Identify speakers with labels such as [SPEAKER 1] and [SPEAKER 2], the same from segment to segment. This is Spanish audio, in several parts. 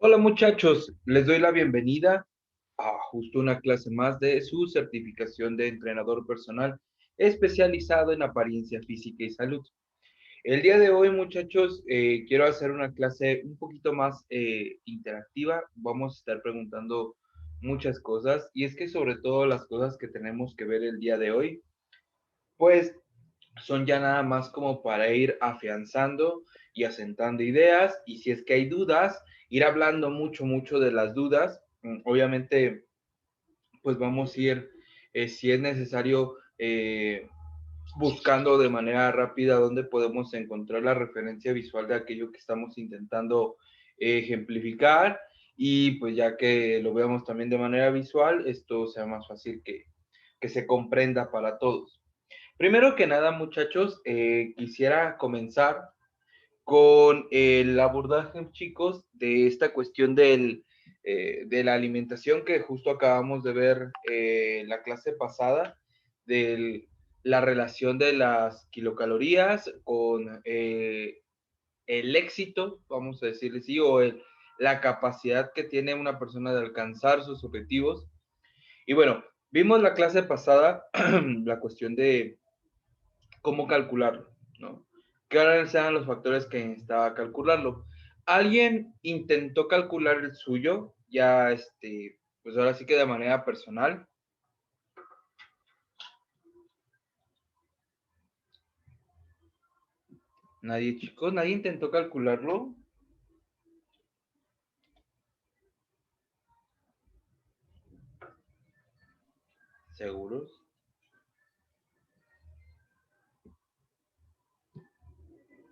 [SPEAKER 1] Hola muchachos, les doy la bienvenida a justo una clase más de su certificación de entrenador personal especializado en apariencia física y salud. El día de hoy, muchachos, quiero hacer una clase un poquito más interactiva. Vamos a estar preguntando muchas cosas y es que sobre todo las cosas que tenemos que ver el día de hoy, pues son ya nada más como para ir afianzando y asentando ideas y si es que hay dudas, ir hablando mucho de las dudas. Obviamente, pues vamos a ir, si es necesario, buscando de manera rápida dónde podemos encontrar la referencia visual de aquello que estamos intentando ejemplificar y pues ya que lo veamos también de manera visual, esto sea más fácil que se comprenda para todos. Primero que nada, muchachos, quisiera comenzar con el abordaje, chicos, de esta cuestión de la alimentación que justo acabamos de ver la clase pasada, de la relación de las kilocalorías con el éxito, vamos a decirle así, la capacidad que tiene una persona de alcanzar sus objetivos. Y bueno, vimos la clase pasada la cuestión de cómo calcularlo, ¿no? ¿Cuáles eran los factores que necesitaba calcularlo? ¿Alguien intentó calcular el suyo? Ya, pues ahora sí que de manera personal. Nadie, chicos, nadie intentó calcularlo. ¿Seguros?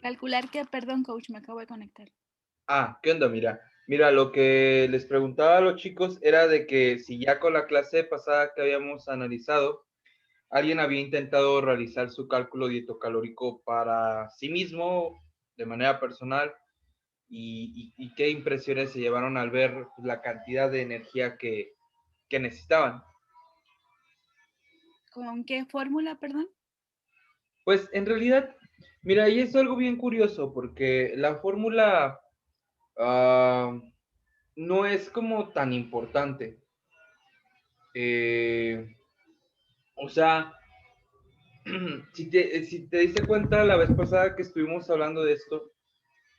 [SPEAKER 2] Calcular que, perdón, coach, me acabo de conectar.
[SPEAKER 1] ¿Qué onda? Mira, lo que les preguntaba a los chicos era de que si ya con la clase pasada que habíamos analizado, alguien había intentado realizar su cálculo dietocalórico para sí mismo, de manera personal, y qué impresiones se llevaron al ver la cantidad de energía que necesitaban.
[SPEAKER 2] ¿Con qué fórmula, perdón?
[SPEAKER 1] Pues en realidad, mira, y es algo bien curioso porque la fórmula no es como tan importante. O sea, si te diste cuenta la vez pasada que estuvimos hablando de esto,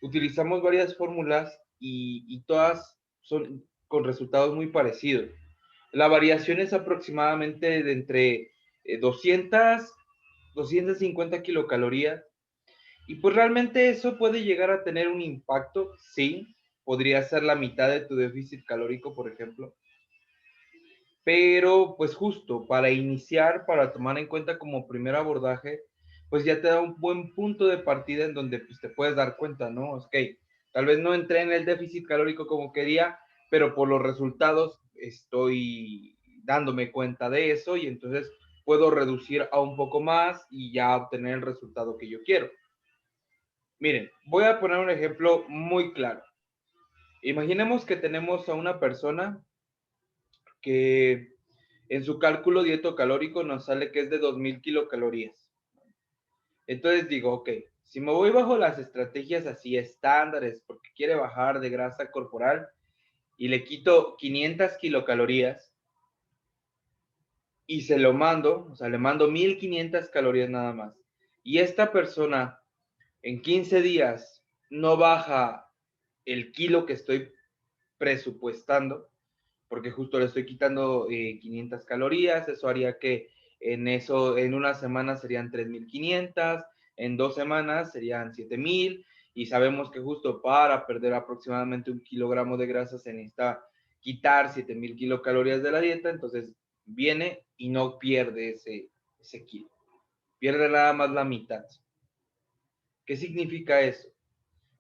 [SPEAKER 1] utilizamos varias fórmulas y todas son con resultados muy parecidos. La variación es aproximadamente de entre 200, 250 kilocalorías. Y pues realmente eso puede llegar a tener un impacto, sí. Podría ser la mitad de tu déficit calórico, por ejemplo. Pero pues justo para iniciar, para tomar en cuenta como primer abordaje, pues ya te da un buen punto de partida en donde pues te puedes dar cuenta, ¿no? Ok, tal vez no entré en el déficit calórico como quería, pero por los resultados estoy dándome cuenta de eso y entonces puedo reducir a un poco más y ya obtener el resultado que yo quiero. Miren, voy a poner un ejemplo muy claro. Imaginemos que tenemos a una persona que en su cálculo dietocalórico nos sale que es de 2000 kilocalorías. Entonces digo, ok, si me voy bajo las estrategias así estándares porque quiere bajar de grasa corporal y le quito 500 kilocalorías y se lo mando, o sea, le mando 1500 calorías nada más. Y esta persona en 15 días no baja el kilo que estoy presupuestando, porque justo le estoy quitando 500 calorías, eso haría que en una semana serían 3500, en 2 semanas serían 7000, y sabemos que justo para perder aproximadamente 1 kilogramo de grasa se necesita quitar 7000 kilocalorías de la dieta, entonces viene y no pierde ese kilo, pierde nada más la mitad. ¿Qué significa eso?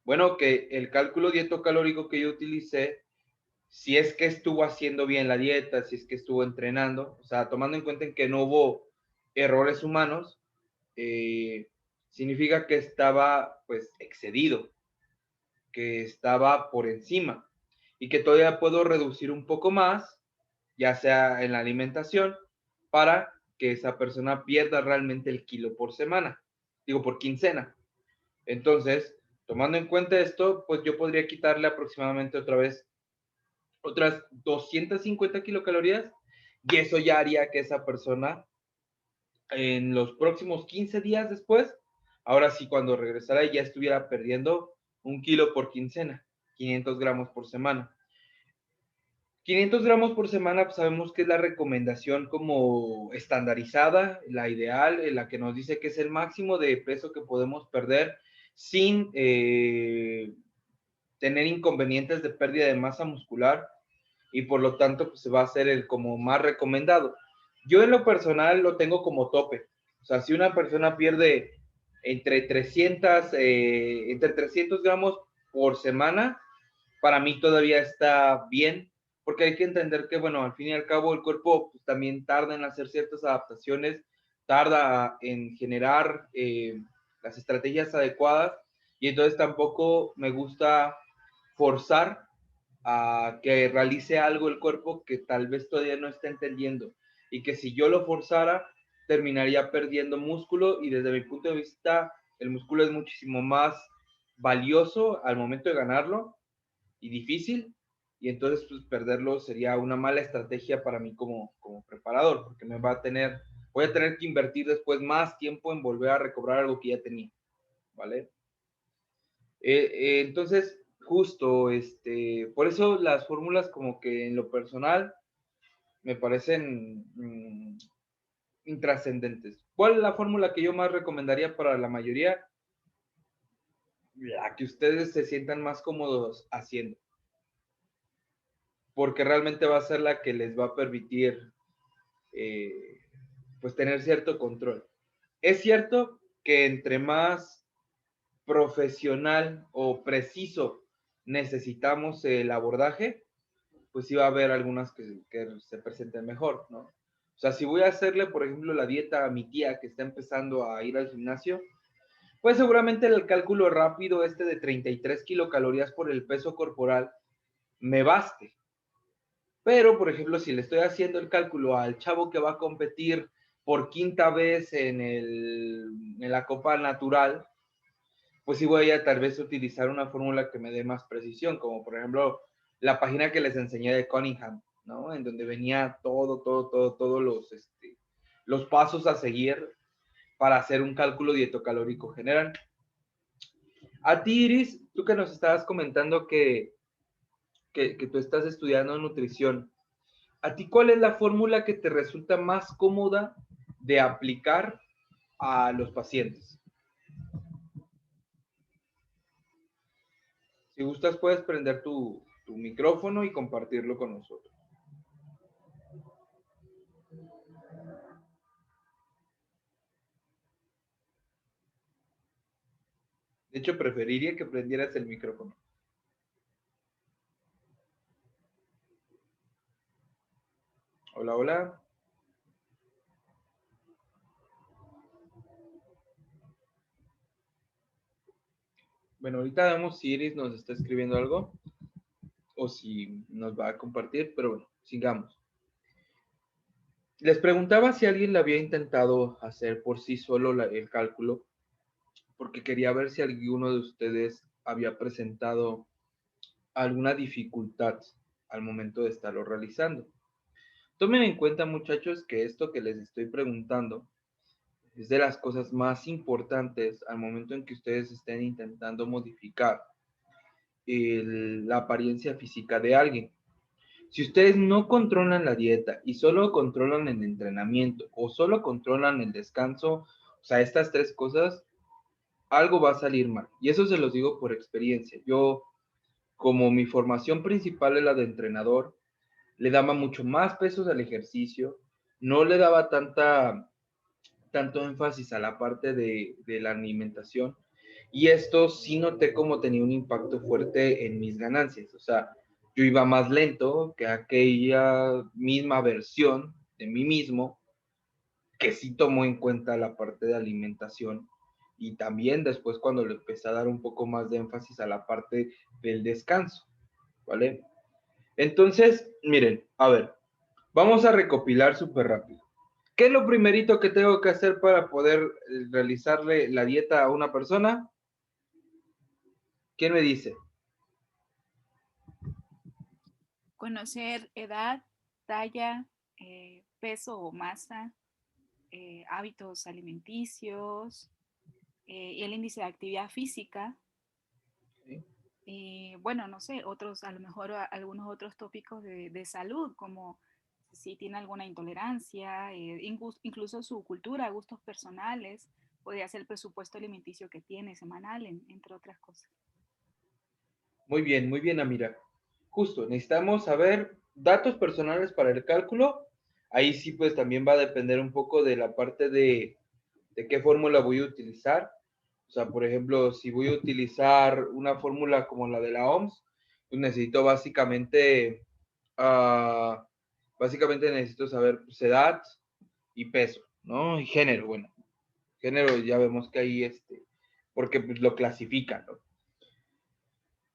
[SPEAKER 1] Bueno, que el cálculo dietocalórico que yo utilicé, si es que estuvo haciendo bien la dieta, si es que estuvo entrenando, o sea, tomando en cuenta que no hubo errores humanos, eh, significa que estaba pues excedido, que estaba por encima y que todavía puedo reducir un poco más, ya sea en la alimentación, para que esa persona pierda realmente el kilo por semana, digo por quincena. Entonces, tomando en cuenta esto, pues yo podría quitarle aproximadamente otra vez otras 250 kilocalorías, y eso ya haría que esa persona en los próximos 15 días después, ahora sí cuando regresara ya estuviera perdiendo 1 kilo por quincena, 500 gramos por semana. 500 gramos por semana, pues sabemos que es la recomendación como estandarizada, la ideal, la que nos dice que es el máximo de peso que podemos perder sin tener inconvenientes de pérdida de masa muscular, y por lo tanto pues, se va a hacer el como más recomendado. Yo en lo personal lo tengo como tope. O sea, si una persona pierde entre 300 gramos por semana, para mí todavía está bien, porque hay que entender que, bueno, al fin y al cabo el cuerpo pues, también tarda en hacer ciertas adaptaciones, tarda en generar las estrategias adecuadas, y entonces tampoco me gusta forzar a que realice algo el cuerpo que tal vez todavía no está entendiendo, y que si yo lo forzara terminaría perdiendo músculo, y desde mi punto de vista el músculo es muchísimo más valioso al momento de ganarlo y difícil, y entonces pues perderlo sería una mala estrategia para mí como preparador, porque voy a tener que invertir después más tiempo en volver a recobrar algo que ya tenía, ¿vale? Entonces, justo, por eso las fórmulas como que en lo personal me parecen intrascendentes. ¿Cuál es la fórmula que yo más recomendaría para la mayoría? La que ustedes se sientan más cómodos haciendo, porque realmente va a ser la que les va a permitir pues tener cierto control. Es cierto que entre más profesional o preciso necesitamos el abordaje, pues sí va a haber algunas que se presenten mejor, ¿no? O sea, si voy a hacerle, por ejemplo, la dieta a mi tía que está empezando a ir al gimnasio, pues seguramente el cálculo rápido de 33 kilocalorías por el peso corporal me baste. Pero, por ejemplo, si le estoy haciendo el cálculo al chavo que va a competir por quinta vez en la Copa Natural, pues sí voy a tal vez utilizar una fórmula que me dé más precisión, como por ejemplo la página que les enseñé de Cunningham, ¿no? En donde venía todos los pasos a seguir para hacer un cálculo dietocalórico general. A ti, Iris, tú que nos estabas comentando que tú estás estudiando nutrición, ¿a ti cuál es la fórmula que te resulta más cómoda de aplicar a los pacientes? Si gustas, puedes prender tu micrófono y compartirlo con nosotros. De hecho, preferiría que prendieras el micrófono. Hola, hola. Bueno, ahorita vemos si Iris nos está escribiendo algo o si nos va a compartir, pero bueno, sigamos. Les preguntaba si alguien le había intentado hacer por sí solo el cálculo, porque quería ver si alguno de ustedes había presentado alguna dificultad al momento de estarlo realizando. Tomen en cuenta, muchachos, que esto que les estoy preguntando es de las cosas más importantes al momento en que ustedes estén intentando modificar la apariencia física de alguien. Si ustedes no controlan la dieta y solo controlan el entrenamiento o solo controlan el descanso, o sea, estas tres cosas, algo va a salir mal. Y eso se los digo por experiencia. Yo, como mi formación principal es la de entrenador, le daba mucho más pesos al ejercicio, no le daba tanto énfasis a la parte de la alimentación, y esto sí noté como tenía un impacto fuerte en mis ganancias. O sea, yo iba más lento que aquella misma versión de mí mismo que sí tomó en cuenta la parte de alimentación, y también después cuando le empecé a dar un poco más de énfasis a la parte del descanso, ¿vale? Entonces, miren, a ver, vamos a recopilar súper rápido. ¿Qué es lo primerito que tengo que hacer para poder realizarle la dieta a una persona? ¿Quién me dice?
[SPEAKER 2] Conocer edad, talla, peso o masa, hábitos alimenticios, y el índice de actividad física.
[SPEAKER 1] ¿sí?
[SPEAKER 2] Y bueno, no sé, otros, a lo mejor algunos otros tópicos de salud, como si tiene alguna intolerancia, incluso su cultura, gustos personales, podría ser el presupuesto alimenticio que tiene semanal, entre otras cosas.
[SPEAKER 1] Muy bien, Amira. Justo, necesitamos saber datos personales para el cálculo. Ahí sí, pues también va a depender un poco de la parte de qué fórmula voy a utilizar. O sea, por ejemplo, si voy a utilizar una fórmula como la de la OMS, pues necesito básicamente necesito saber pues, edad y peso, ¿no? Y género, bueno, género ya vemos que ahí, porque pues, lo clasifican, ¿no?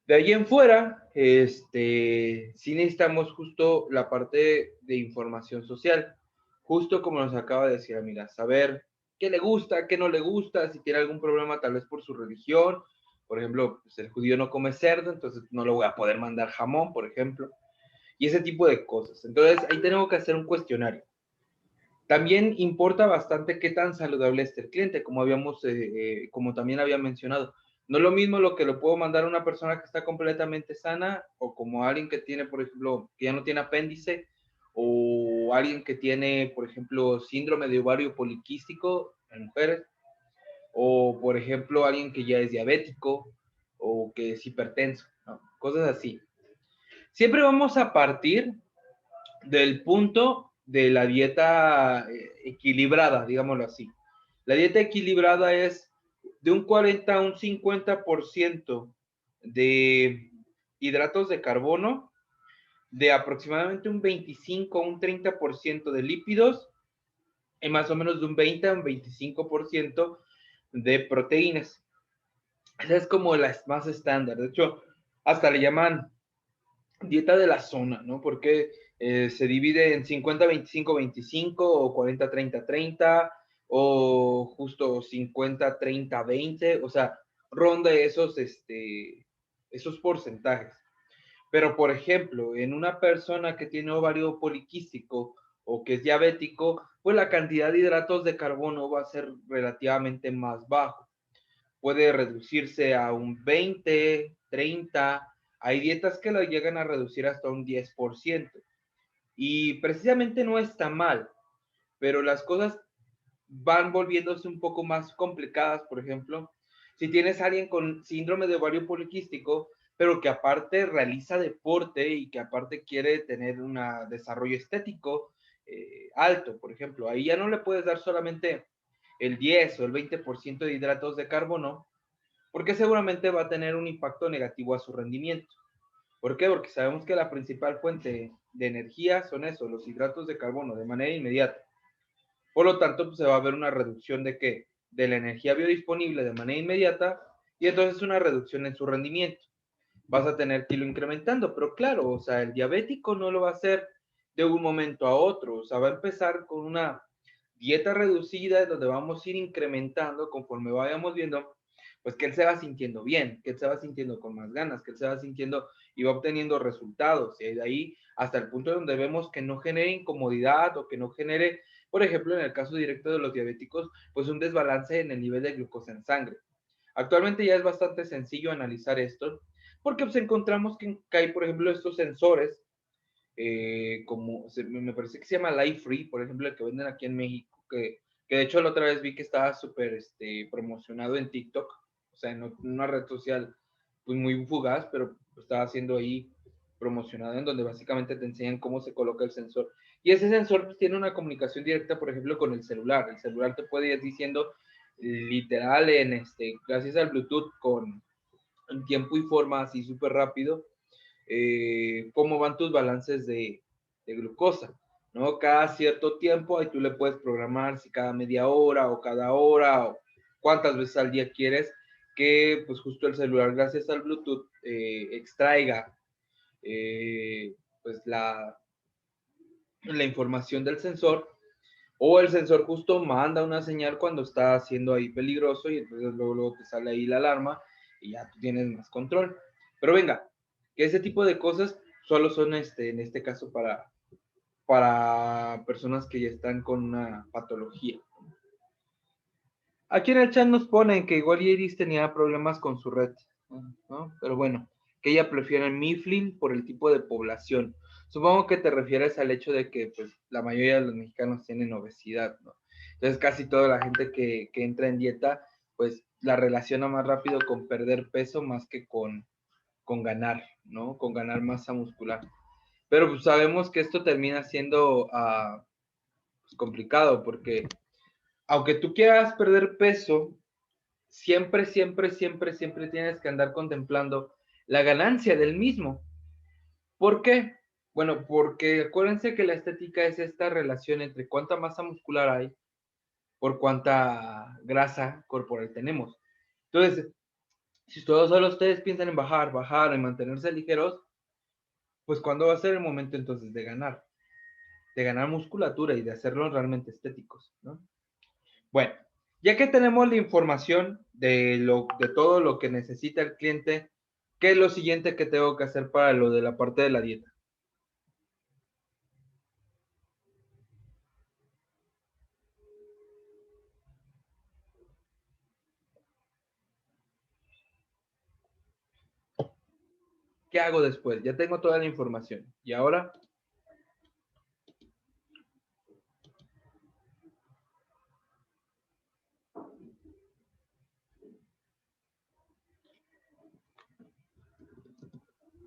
[SPEAKER 1] De ahí en fuera, sí necesitamos justo la parte de información social, justo como nos acaba de decir, amiga, saber qué le gusta, qué no le gusta, si tiene algún problema tal vez por su religión, por ejemplo, pues el judío no come cerdo, entonces no le voy a poder mandar jamón, por ejemplo, y ese tipo de cosas. Entonces ahí tenemos que hacer un cuestionario. También importa bastante qué tan saludable esté el cliente, como también había mencionado. No es lo mismo lo que le puedo mandar a una persona que está completamente sana o como alguien que tiene, por ejemplo, que ya no tiene apéndice o alguien que tiene, por ejemplo, síndrome de ovario poliquístico en mujeres o, por ejemplo, alguien que ya es diabético o que es hipertenso, ¿no? Cosas así. Siempre vamos a partir del punto de la dieta equilibrada, digámoslo así. La dieta equilibrada es de un 40 a un 50% de hidratos de carbono, de aproximadamente un 25 a un 30% de lípidos y más o menos de un 20 a un 25% de proteínas. Esa es como la más estándar. De hecho, hasta le llaman dieta de la zona, ¿no? Porque se divide en 50-25-25 o 40-30-30 o justo 50-30-20, o sea, ronda esos porcentajes. Pero, por ejemplo, en una persona que tiene ovario poliquístico o que es diabético, pues la cantidad de hidratos de carbono va a ser relativamente más bajo, puede reducirse a un 20, 30. Hay dietas que lo llegan a reducir hasta un 10%. Y precisamente no está mal, pero las cosas van volviéndose un poco más complicadas. Por ejemplo, si tienes a alguien con síndrome de ovario poliquístico, pero que aparte realiza deporte y que aparte quiere tener un desarrollo estético alto, por ejemplo, ahí ya no le puedes dar solamente el 10 o el 20% de hidratos de carbono, porque seguramente va a tener un impacto negativo a su rendimiento. ¿Por qué? Porque sabemos que la principal fuente de energía son eso, los hidratos de carbono, de manera inmediata. Por lo tanto, pues, se va a ver una reducción de qué? De la energía biodisponible de manera inmediata y entonces una reducción en su rendimiento. Vas a tener que irlo incrementando, pero claro, o sea, el diabético no lo va a hacer de un momento a otro, o sea, va a empezar con una dieta reducida donde vamos a ir incrementando conforme vayamos viendo pues que él se va sintiendo bien, que él se va sintiendo con más ganas, que él se va sintiendo y va obteniendo resultados. Y de ahí hasta el punto donde vemos que no genere incomodidad o que no genere, por ejemplo, en el caso directo de los diabéticos, pues un desbalance en el nivel de glucosa en sangre. Actualmente ya es bastante sencillo analizar esto, porque pues encontramos que hay, por ejemplo, estos sensores, me parece que se llama Life Free, por ejemplo, el que venden aquí en México, que de hecho la otra vez vi que estaba súper promocionado en TikTok, o sea, en una red social pues muy fugaz, pero estaba haciendo ahí promocionado en donde básicamente te enseñan cómo se coloca el sensor. Y ese sensor pues, tiene una comunicación directa, por ejemplo, con el celular. El celular te puede ir diciendo literal gracias al Bluetooth en tiempo y forma así súper rápido, cómo van tus balances de glucosa, ¿no? Cada cierto tiempo, ahí tú le puedes programar si cada media hora o cada hora o cuántas veces al día quieres que pues justo el celular, gracias al Bluetooth, extraiga pues la información del sensor o el sensor justo manda una señal cuando está siendo ahí peligroso y entonces luego te sale ahí la alarma y ya tú tienes más control. Pero venga, que ese tipo de cosas solo son en este caso para personas que ya están con una patología. Aquí en el chat nos ponen que igual Iris tenía problemas con su red, ¿no? Pero bueno, que ella prefiere Mifflin por el tipo de población. Supongo que te refieres al hecho de que pues, la mayoría de los mexicanos tienen obesidad, ¿no? Entonces casi toda la gente que entra en dieta, pues la relaciona más rápido con perder peso más que con ganar, ¿no? Con ganar masa muscular. Pero pues, sabemos que esto termina siendo pues, complicado porque aunque tú quieras perder peso, siempre, siempre, siempre, siempre tienes que andar contemplando la ganancia del mismo. ¿Por qué? Bueno, porque acuérdense que la estética es esta relación entre cuánta masa muscular hay por cuánta grasa corporal tenemos. Entonces, si todos solo ustedes piensan en bajar, bajar, en mantenerse ligeros, pues ¿cuándo va a ser el momento entonces de ganar? De ganar musculatura y de hacerlos realmente estéticos, ¿no? Bueno, ya que tenemos la información de todo lo que necesita el cliente, ¿qué es lo siguiente que tengo que hacer para lo de la parte de la dieta? ¿Qué hago después? Ya tengo toda la información. ¿Y ahora?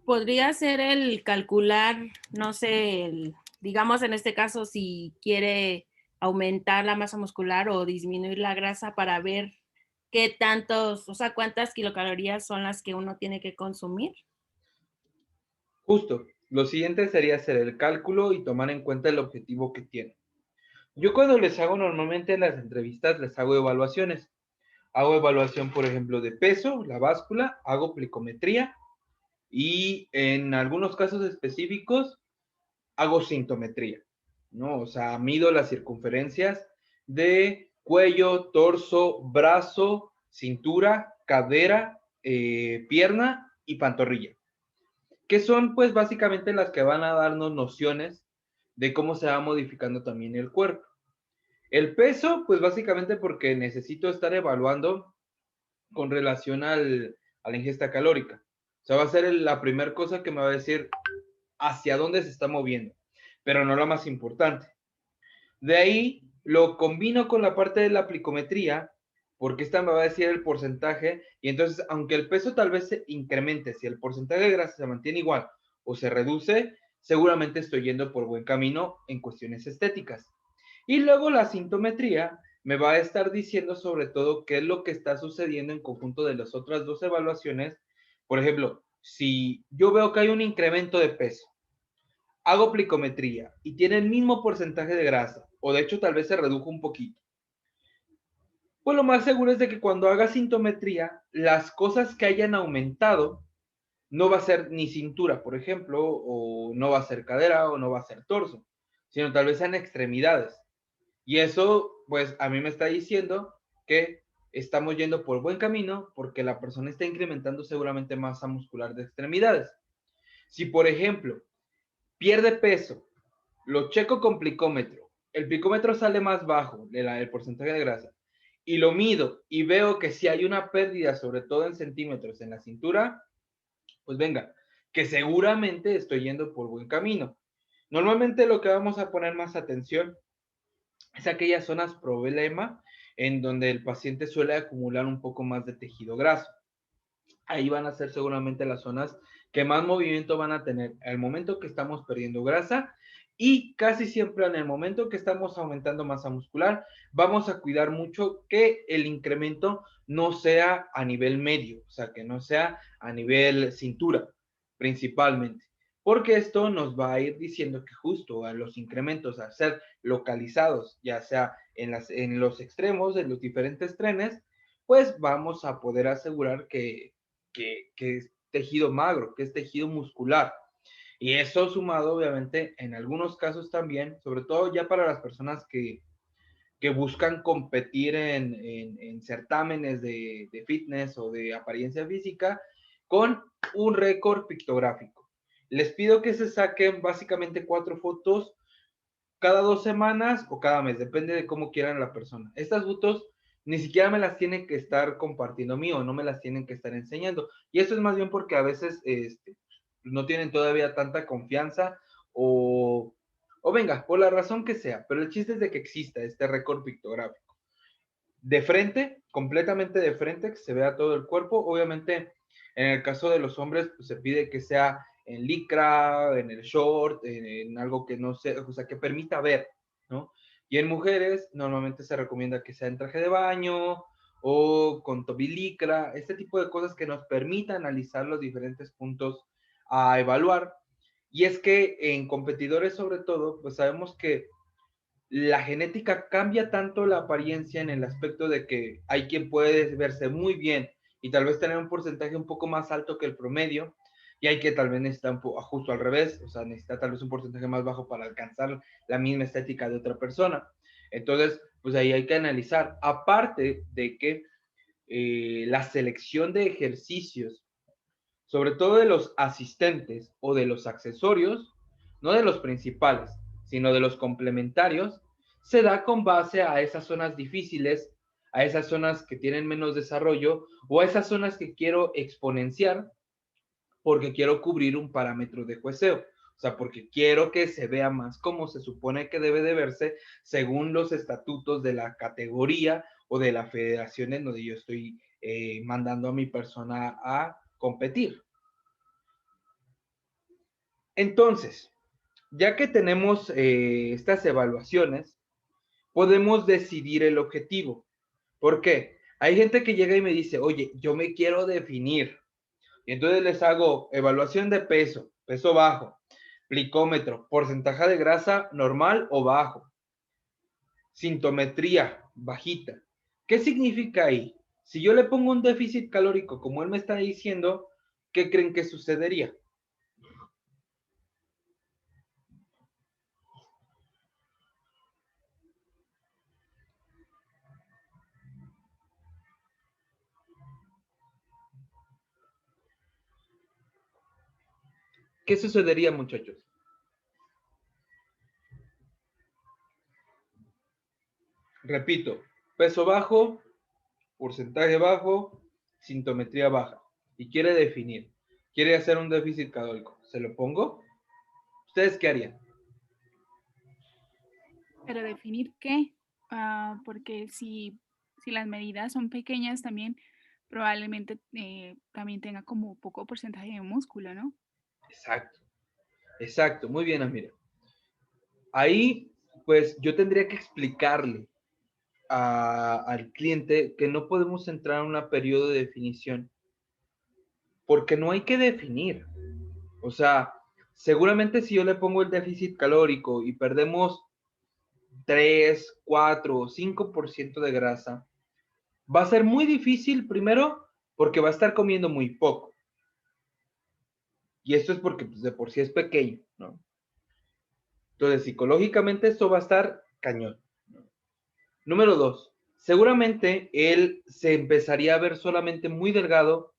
[SPEAKER 3] Podría ser el calcular, no sé, digamos en este caso, si quiere aumentar la masa muscular o disminuir la grasa para ver qué tantos, o sea, cuántas kilocalorías son las que uno tiene que consumir.
[SPEAKER 1] Justo. Lo siguiente sería hacer el cálculo y tomar en cuenta el objetivo que tiene. Yo cuando les hago normalmente en las entrevistas, les hago evaluaciones. Hago evaluación, por ejemplo, de peso, la báscula, hago plicometría y en algunos casos específicos hago sintometría, ¿no? O sea, mido las circunferencias de cuello, torso, brazo, cintura, cadera, pierna y pantorrilla, que son pues básicamente las que van a darnos nociones de cómo se va modificando también el cuerpo. El peso, pues básicamente porque necesito estar evaluando con relación a la ingesta calórica. O sea, va a ser la primera cosa que me va a decir hacia dónde se está moviendo, pero no lo más importante. De ahí lo combino con la parte de la plicometría, porque esta me va a decir el porcentaje, y entonces, aunque el peso tal vez se incremente, si el porcentaje de grasa se mantiene igual o se reduce, seguramente estoy yendo por buen camino en cuestiones estéticas. Y luego la sintometría me va a estar diciendo sobre todo qué es lo que está sucediendo en conjunto de las otras dos evaluaciones. Por ejemplo, si yo veo que hay un incremento de peso, hago plicometría y tiene el mismo porcentaje de grasa, o de hecho tal vez se redujo un poquito, pues lo más seguro es de que cuando haga sintometría, las cosas que hayan aumentado no va a ser ni cintura, por ejemplo, o no va a ser cadera, o no va a ser torso, sino tal vez sean extremidades. Y eso, pues a mí me está diciendo que estamos yendo por buen camino porque la persona está incrementando seguramente masa muscular de extremidades. Si, por ejemplo, pierde peso, lo checo con plicómetro, el plicómetro sale más bajo el porcentaje de grasa, y lo mido y veo que si hay una pérdida, sobre todo en centímetros en la cintura, pues venga, que seguramente estoy yendo por buen camino. Normalmente lo que vamos a poner más atención es aquellas zonas problema en donde el paciente suele acumular un poco más de tejido graso. Ahí van a ser seguramente las zonas que más movimiento van a tener al momento que estamos perdiendo grasa, y casi siempre en el momento que estamos aumentando masa muscular, vamos a cuidar mucho que el incremento no sea a nivel medio, o sea, que no sea a nivel cintura, principalmente, porque esto nos va a ir diciendo que justo a los incrementos a ser localizados, ya sea en los extremos, en los diferentes trenes, pues vamos a poder asegurar que es tejido magro, que es tejido muscular. Y eso sumado, obviamente, en algunos casos también, sobre todo ya para las personas que buscan competir en certámenes de fitness o de apariencia física, con un récord pictográfico. Les pido que se saquen básicamente 4 fotos cada 2 semanas o cada mes, depende de cómo quieran la persona. Estas fotos ni siquiera me las tienen que estar compartiendo mío, no me las tienen que estar enseñando. Y eso es más bien porque a veces no tienen todavía tanta confianza o venga, por la razón que sea, pero el chiste es de que exista este récord pictográfico. De frente, completamente de frente, que se vea todo el cuerpo. Obviamente, en el caso de los hombres, pues, se pide que sea en licra, en el short, en algo que no sea, o sea, que permita ver, ¿no? Y en mujeres, normalmente se recomienda que sea en traje de baño o con tobillicra, este tipo de cosas que nos permita analizar los diferentes puntos a evaluar. Y es que en competidores, sobre todo, pues sabemos que la genética cambia tanto la apariencia en el aspecto de que hay quien puede verse muy bien y tal vez tener un porcentaje un poco más alto que el promedio, y hay que tal vez necesita justo al revés, o sea, necesita tal vez un porcentaje más bajo para alcanzar la misma estética de otra persona. Entonces, pues ahí hay que analizar, aparte de que la selección de ejercicios, sobre todo de los asistentes o de los accesorios, no de los principales, sino de los complementarios, se da con base a esas zonas difíciles, a esas zonas que tienen menos desarrollo o a esas zonas que quiero exponenciar porque quiero cubrir un parámetro de jueceo. O sea, porque quiero que se vea más como se supone que debe de verse según los estatutos de la categoría o de la federación en donde yo estoy mandando a mi persona a competir. Entonces, ya que tenemos estas evaluaciones, podemos decidir el objetivo. ¿Por qué? Hay gente que llega y me dice, oye, yo me quiero definir. Y entonces les hago evaluación de peso, peso bajo, plicómetro, porcentaje de grasa normal o bajo, sintometría bajita. ¿Qué significa ahí? Si yo le pongo un déficit calórico, como él me está diciendo, ¿qué creen que sucedería? ¿Qué sucedería, muchachos? Repito, peso bajo, porcentaje bajo, sintometría baja. Y quiere definir, quiere hacer un déficit calórico. ¿Se lo pongo? ¿Ustedes qué harían?
[SPEAKER 2] Pero definir qué, porque si las medidas son pequeñas también probablemente también tenga como poco porcentaje de músculo, ¿no?
[SPEAKER 1] Exacto, exacto. Muy bien, Amira. Ahí, pues yo tendría que explicarle al cliente que no podemos entrar en un periodo de definición, porque no hay que definir. O sea, seguramente si yo le pongo el déficit calórico y perdemos 3, 4, 5% de grasa, va a ser muy difícil primero porque va a estar comiendo muy poco. Y esto es porque pues, de por sí es pequeño, ¿no? Entonces, psicológicamente esto va a estar cañón. Número 2, seguramente él se empezaría a ver solamente muy delgado,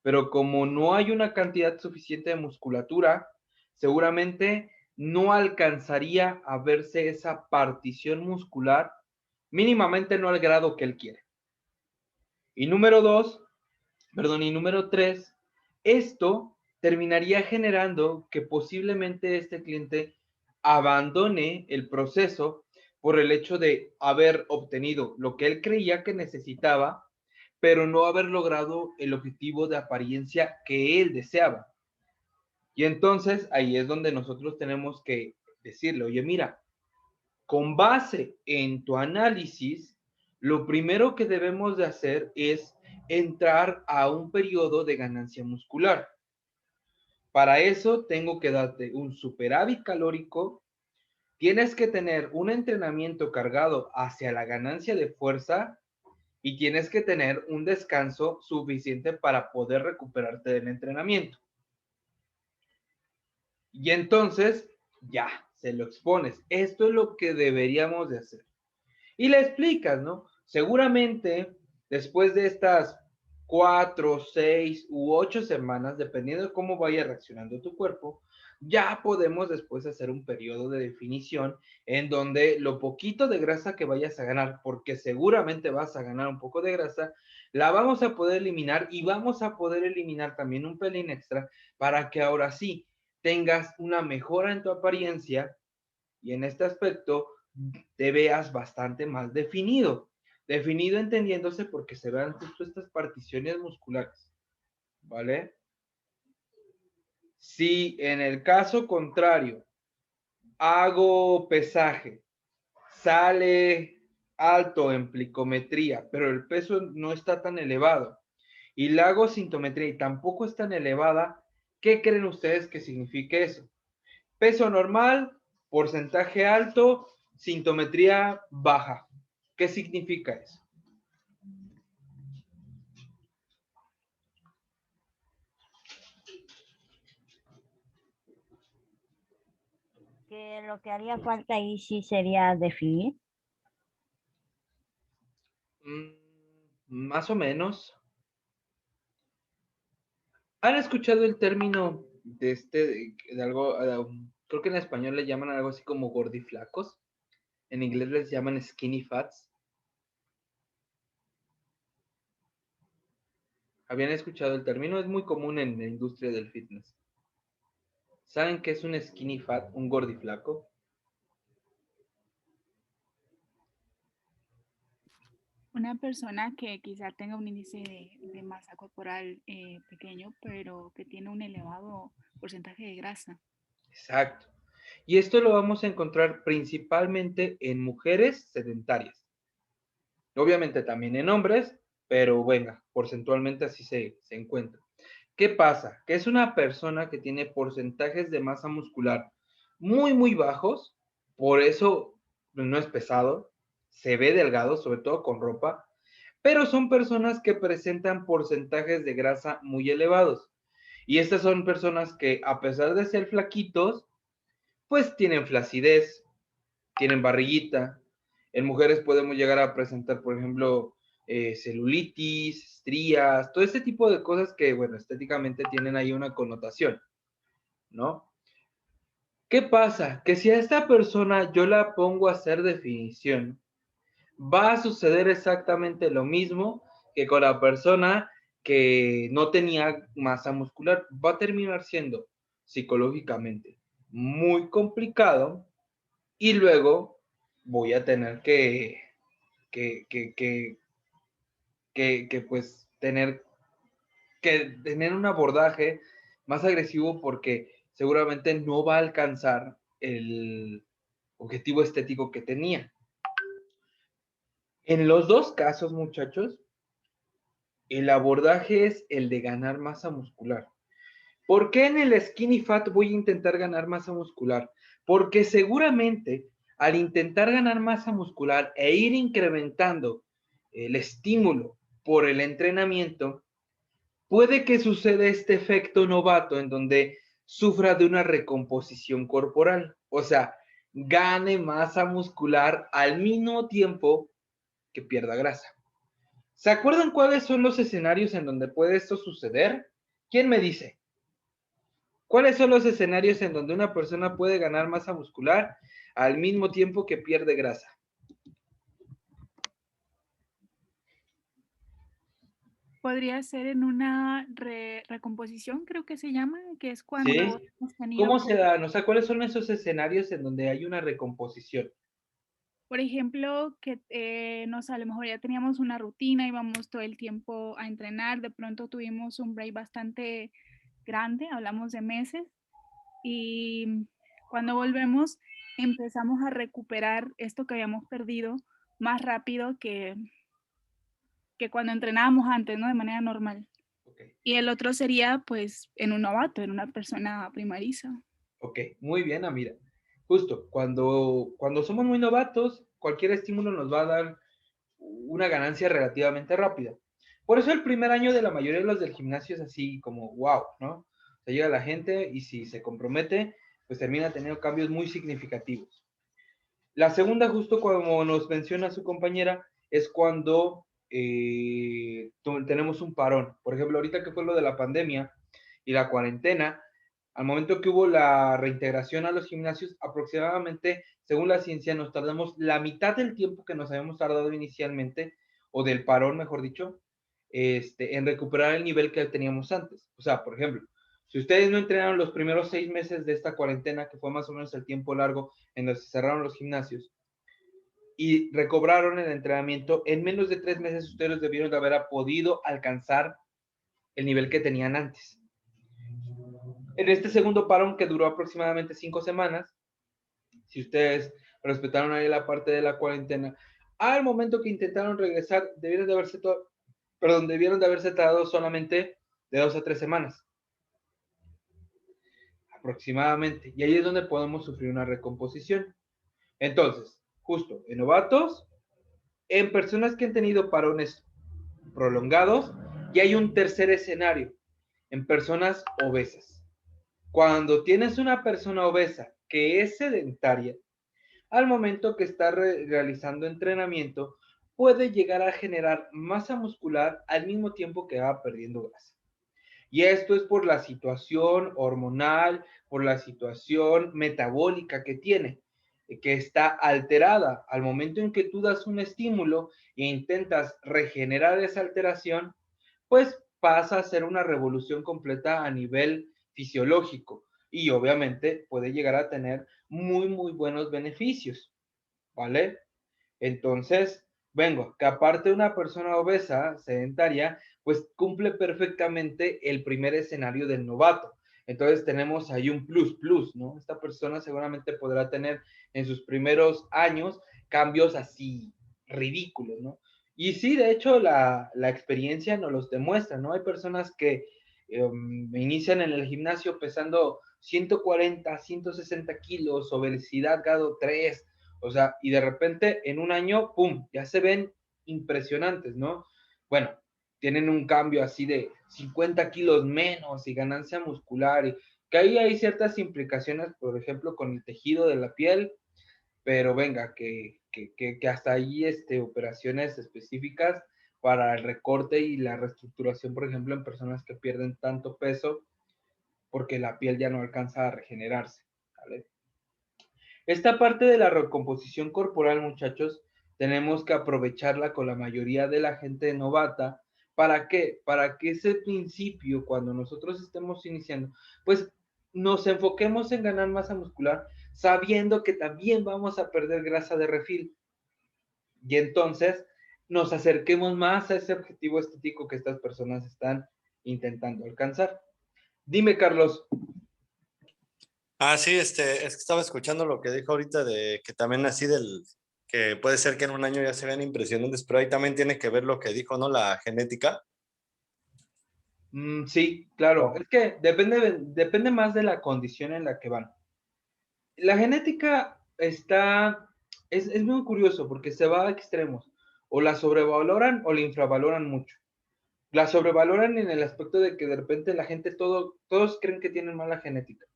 [SPEAKER 1] pero como no hay una cantidad suficiente de musculatura, seguramente no alcanzaría a verse esa partición muscular, mínimamente no al grado que él quiere. Y número 2, perdón, y número 3, esto terminaría generando que posiblemente este cliente abandone el proceso por el hecho de haber obtenido lo que él creía que necesitaba, pero no haber logrado el objetivo de apariencia que él deseaba. Y entonces ahí es donde nosotros tenemos que decirle, oye, mira, con base en tu análisis, lo primero que debemos de hacer es entrar a un periodo de ganancia muscular. Para eso tengo que darte un superávit calórico, tienes que tener un entrenamiento cargado hacia la ganancia de fuerza y tienes que tener un descanso suficiente para poder recuperarte del entrenamiento. Y entonces ya se lo expones. Esto es lo que deberíamos de hacer. Y le explicas, ¿no? Seguramente después de estas 4, 6 u 8 semanas, dependiendo de cómo vaya reaccionando tu cuerpo, ya podemos después hacer un periodo de definición en donde lo poquito de grasa que vayas a ganar, porque seguramente vas a ganar un poco de grasa, la vamos a poder eliminar y vamos a poder eliminar también un pelín extra para que ahora sí tengas una mejora en tu apariencia y en este aspecto te veas bastante más definido. Definido entendiéndose porque se vean justo estas particiones musculares, ¿vale? Si en el caso contrario hago pesaje, sale alto en plicometría, pero el peso no está tan elevado, y la hago sintometría y tampoco es tan elevada, ¿qué creen ustedes que signifique eso? Peso normal, porcentaje alto, sintometría baja. ¿Qué significa eso?
[SPEAKER 4] Que lo que haría falta ahí sí sería definir.
[SPEAKER 1] Más o menos. ¿Han escuchado el término de algo, creo que en español le llaman algo así como gordiflacos? En inglés les llaman skinny fats. ¿Habían escuchado el término? Es muy común en la industria del fitness. ¿Saben qué es un skinny fat, un gordiflaco?
[SPEAKER 2] Una persona que quizá tenga un índice de masa corporal pequeño, pero que tiene un elevado porcentaje de grasa.
[SPEAKER 1] Exacto. Y esto lo vamos a encontrar principalmente en mujeres sedentarias. Obviamente también en hombres, pero venga, porcentualmente así se encuentra. ¿Qué pasa? Que es una persona que tiene porcentajes de masa muscular muy, muy bajos, por eso no es pesado, se ve delgado, sobre todo con ropa, pero son personas que presentan porcentajes de grasa muy elevados. Y estas son personas que, a pesar de ser flaquitos, pues tienen flacidez, tienen barriguita. En mujeres podemos llegar a presentar, por ejemplo, celulitis, estrías, todo ese tipo de cosas que, bueno, estéticamente tienen ahí una connotación, ¿no? ¿Qué pasa? Que si a esta persona yo la pongo a hacer definición, va a suceder exactamente lo mismo que con la persona que no tenía masa muscular. Va a terminar siendo psicológicamente muy complicado y luego voy a tener que, que, que, pues tener que tener un abordaje más agresivo porque seguramente no va a alcanzar el objetivo estético que tenía. En los dos casos, muchachos, el abordaje es el de ganar masa muscular. ¿Por qué en el skinny fat voy a intentar ganar masa muscular? Porque seguramente al intentar ganar masa muscular e ir incrementando el estímulo por el entrenamiento, puede que suceda este efecto novato en donde sufra de una recomposición corporal, o sea, gane masa muscular al mismo tiempo que pierda grasa. ¿Se acuerdan cuáles son los escenarios en donde puede esto suceder? ¿Quién me dice? ¿Cuáles son los escenarios en donde una persona puede ganar masa muscular al mismo tiempo que pierde grasa?
[SPEAKER 2] Podría ser en una recomposición, creo que se llama, que es cuando
[SPEAKER 1] ¿Sí?
[SPEAKER 2] hemos tenido,
[SPEAKER 1] ¿Cómo se dan? O sea, ¿cuáles son esos escenarios en donde hay una recomposición?
[SPEAKER 2] por ejemplo, que no sé, a lo mejor ya teníamos una rutina, íbamos todo el tiempo a entrenar, de pronto tuvimos un break bastante grande, hablamos de meses, y cuando volvemos empezamos a recuperar esto que habíamos perdido más rápido que cuando entrenábamos antes, ¿no? De manera normal.
[SPEAKER 1] Okay.
[SPEAKER 2] Y el otro sería, pues, en un novato, en una persona primariza.
[SPEAKER 1] Ok, muy bien, Amira. Justo, cuando somos muy novatos, cualquier estímulo nos va a dar una ganancia relativamente rápida. Por eso el primer año de la mayoría de los del gimnasio es así como wow, ¿no? Se llega la gente y si se compromete, pues termina teniendo cambios muy significativos. La segunda, justo como nos menciona su compañera, es cuando tenemos un parón. Por ejemplo, ahorita que fue lo de la pandemia y la cuarentena, Al momento que hubo la reintegración a los gimnasios, aproximadamente, según la ciencia, nos tardamos la mitad del tiempo que nos habíamos tardado inicialmente, o del parón, mejor dicho, en recuperar el nivel que teníamos antes. O sea, por ejemplo, si ustedes no entrenaron los primeros 6 meses de esta cuarentena, que fue más o menos el tiempo largo en los que cerraron los gimnasios, y recobraron el entrenamiento, en menos de 3 meses ustedes debieron de haber podido alcanzar el nivel que tenían antes. En este segundo parón, que duró aproximadamente 5 semanas, si ustedes respetaron ahí la parte de la cuarentena, al momento que intentaron regresar, debieron de haberse tardado solamente de 2 a 3 semanas, aproximadamente. Y ahí es donde podemos sufrir una recomposición. Entonces, justo en novatos, en personas que han tenido parones prolongados, y hay un tercer escenario, en personas obesas. Cuando tienes una persona obesa que es sedentaria, al momento que está realizando entrenamiento, puede llegar a generar masa muscular al mismo tiempo que va perdiendo grasa. Y esto es por la situación hormonal, por la situación metabólica que tiene, que está alterada. Al momento en que tú das un estímulo e intentas regenerar esa alteración, pues pasa a ser una revolución completa a nivel fisiológico y obviamente puede llegar a tener muy, muy buenos beneficios, ¿vale? Entonces, vengo, que aparte de una persona obesa, sedentaria, pues cumple perfectamente el primer escenario del novato. Entonces tenemos ahí un plus, ¿no? Esta persona seguramente podrá tener en sus primeros años cambios así ridículos, ¿no? Y sí, de hecho, la experiencia nos los demuestra, ¿no? Hay personas que inician en el gimnasio pesando 140, 160 kilos, obesidad grado 3, o sea, y de repente en un año, ¡pum!, ya se ven impresionantes, ¿no? Bueno, tienen un cambio así de 50 kilos menos y ganancia muscular, y que ahí hay ciertas implicaciones, por ejemplo, con el tejido de la piel, pero venga, que hasta ahí operaciones específicas para el recorte y la reestructuración, por ejemplo, en personas que pierden tanto peso porque la piel ya no alcanza a regenerarse, ¿vale? Esta parte de la recomposición corporal, muchachos, tenemos que aprovecharla con la mayoría de la gente novata. ¿Para qué? Para que ese principio, cuando nosotros estemos iniciando, pues nos enfoquemos en ganar masa muscular, sabiendo que también vamos a perder grasa de refil. Y entonces nos acerquemos más a ese objetivo estético que estas personas están intentando alcanzar. Dime, Carlos.
[SPEAKER 5] Ah, sí, es que estaba escuchando lo que dijo ahorita de que también así que puede ser que en un año ya se vean impresionantes, pero ahí también tiene que ver lo que dijo, ¿no? La genética.
[SPEAKER 1] Sí, claro. Es que depende más de la condición en la que van. La genética es muy curioso porque se va a extremos. O la sobrevaloran o la infravaloran mucho. La sobrevaloran en el aspecto de que de repente la gente, todos creen que tienen mala genética.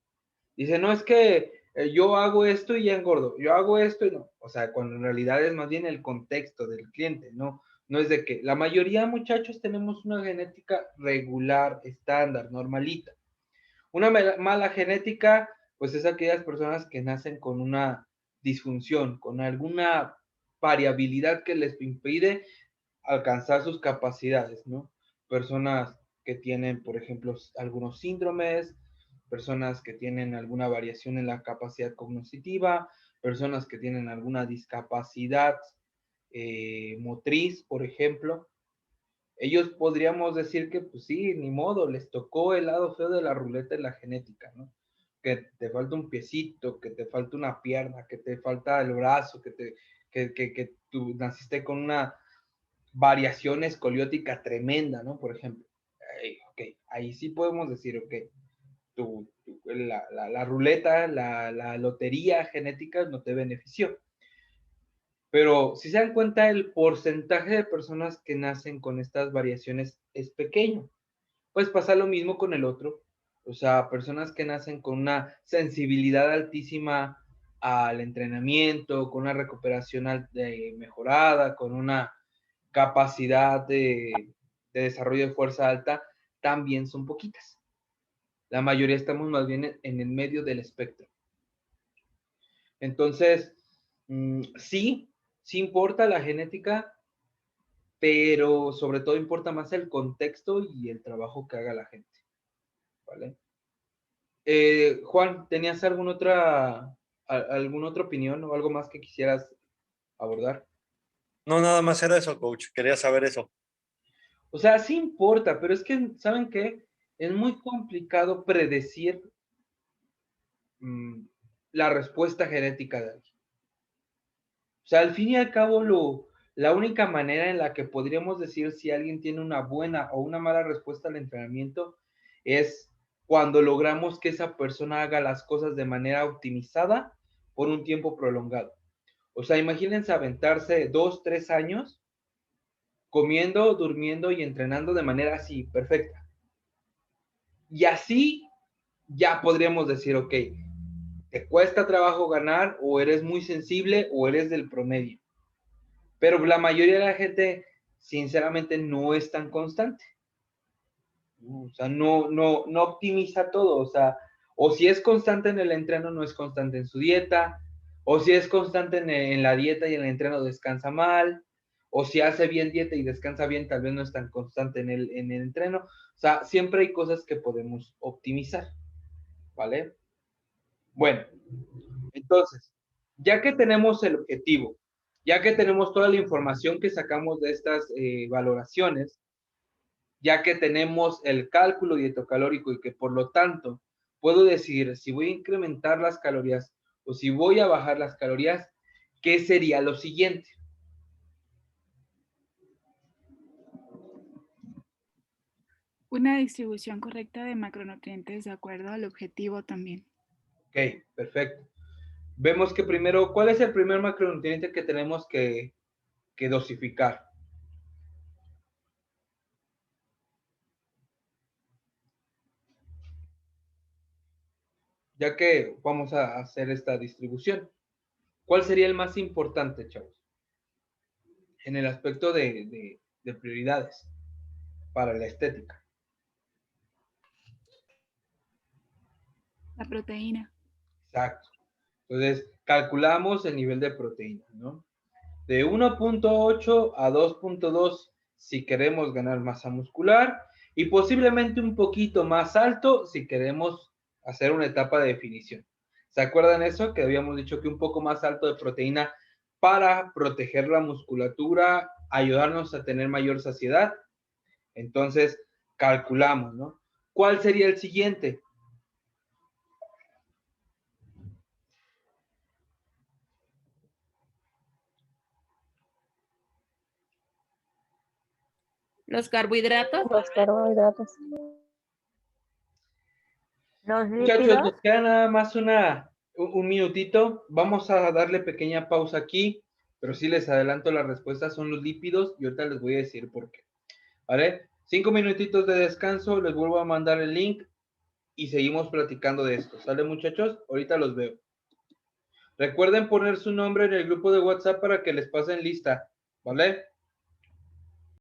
[SPEAKER 1] Dice, no, es que yo hago esto y ya engordo, yo hago esto y no. O sea, cuando en realidad es más bien el contexto del cliente, ¿no? No es de que la mayoría, muchachos, tenemos una genética regular, estándar, normalita. Una mala genética, pues es aquellas personas que nacen con una disfunción, con alguna variabilidad que les impide alcanzar sus capacidades, ¿no? Personas que tienen, por ejemplo, algunos síndromes, personas que tienen alguna variación en la capacidad cognitiva, personas que tienen alguna discapacidad motriz, por ejemplo. Ellos podríamos decir que, pues sí, ni modo, les tocó el lado feo de la ruleta de la genética, ¿no? Que te falta un piecito, que te falta una pierna, que te falta el brazo, que tú naciste con una variación escoliótica tremenda, ¿no? Por ejemplo. Ok, ahí sí podemos decir, ok, la ruleta, la lotería genética no te benefició. Pero si se dan cuenta, el porcentaje de personas que nacen con estas variaciones es pequeño. Pues pasa lo mismo con el otro. O sea, personas que nacen con una sensibilidad altísima al entrenamiento, con una recuperación mejorada, con una capacidad de desarrollo de fuerza alta, también son poquitas. La mayoría estamos más bien en el medio del espectro. Entonces, sí importa la genética, pero sobre todo importa más el contexto y el trabajo que haga la gente, ¿vale? Juan, ¿tenías alguna otra opinión o algo más que quisieras abordar?
[SPEAKER 5] No, nada más era eso, coach. Quería saber eso.
[SPEAKER 1] O sea, sí importa, pero es que, ¿saben qué? Es muy complicado predecir la respuesta genética de alguien. O sea, al fin y al cabo, la única manera en la que podríamos decir si alguien tiene una buena o una mala respuesta al entrenamiento es cuando logramos que esa persona haga las cosas de manera optimizada por un tiempo prolongado. O sea, imagínense aventarse 2, 3 años comiendo, durmiendo y entrenando de manera así, perfecta. Y así ya podríamos decir, ok, te cuesta trabajo ganar o eres muy sensible o eres del promedio. Pero la mayoría de la gente, sinceramente, no es tan constante. O sea, no optimiza todo. O sea, o si es constante en el entreno, no es constante en su dieta. O si es constante en la dieta y en el entreno, descansa mal. O si hace bien dieta y descansa bien, tal vez no es tan constante en el entreno. O sea, siempre hay cosas que podemos optimizar. ¿Vale? Bueno, entonces, ya que tenemos el objetivo, ya que tenemos toda la información que sacamos de estas valoraciones, ya que tenemos el cálculo dietocalórico y que por lo tanto puedo decidir si voy a incrementar las calorías o si voy a bajar las calorías, ¿qué sería lo siguiente?
[SPEAKER 2] Una distribución correcta de macronutrientes de acuerdo al objetivo también.
[SPEAKER 1] Ok, perfecto. Vemos que primero, ¿cuál es el primer macronutriente que tenemos que dosificar? Ya que vamos a hacer esta distribución. ¿Cuál sería el más importante, chavos? En el aspecto de prioridades para la estética.
[SPEAKER 2] La proteína.
[SPEAKER 1] Exacto. Entonces, calculamos el nivel de proteína, ¿no? De 1.8 a 2.2 si queremos ganar masa muscular y posiblemente un poquito más alto si queremos hacer una etapa de definición. ¿Se acuerdan eso? Que habíamos dicho que un poco más alto de proteína para proteger la musculatura, ayudarnos a tener mayor saciedad. Entonces, calculamos, ¿no? ¿Cuál sería el siguiente?
[SPEAKER 3] Los carbohidratos.
[SPEAKER 4] Los carbohidratos. Los
[SPEAKER 1] Muchachos,
[SPEAKER 4] lípidos.
[SPEAKER 1] nos queda nada más un minutito. Vamos a darle pequeña pausa aquí, pero sí les adelanto las respuestas son los lípidos y ahorita les voy a decir por qué. ¿Vale? 5 minutitos de descanso, les vuelvo a mandar el link y seguimos platicando de esto. ¿Sale, muchachos? Ahorita los veo. Recuerden poner su nombre en el grupo de WhatsApp para que les pasen lista, ¿vale?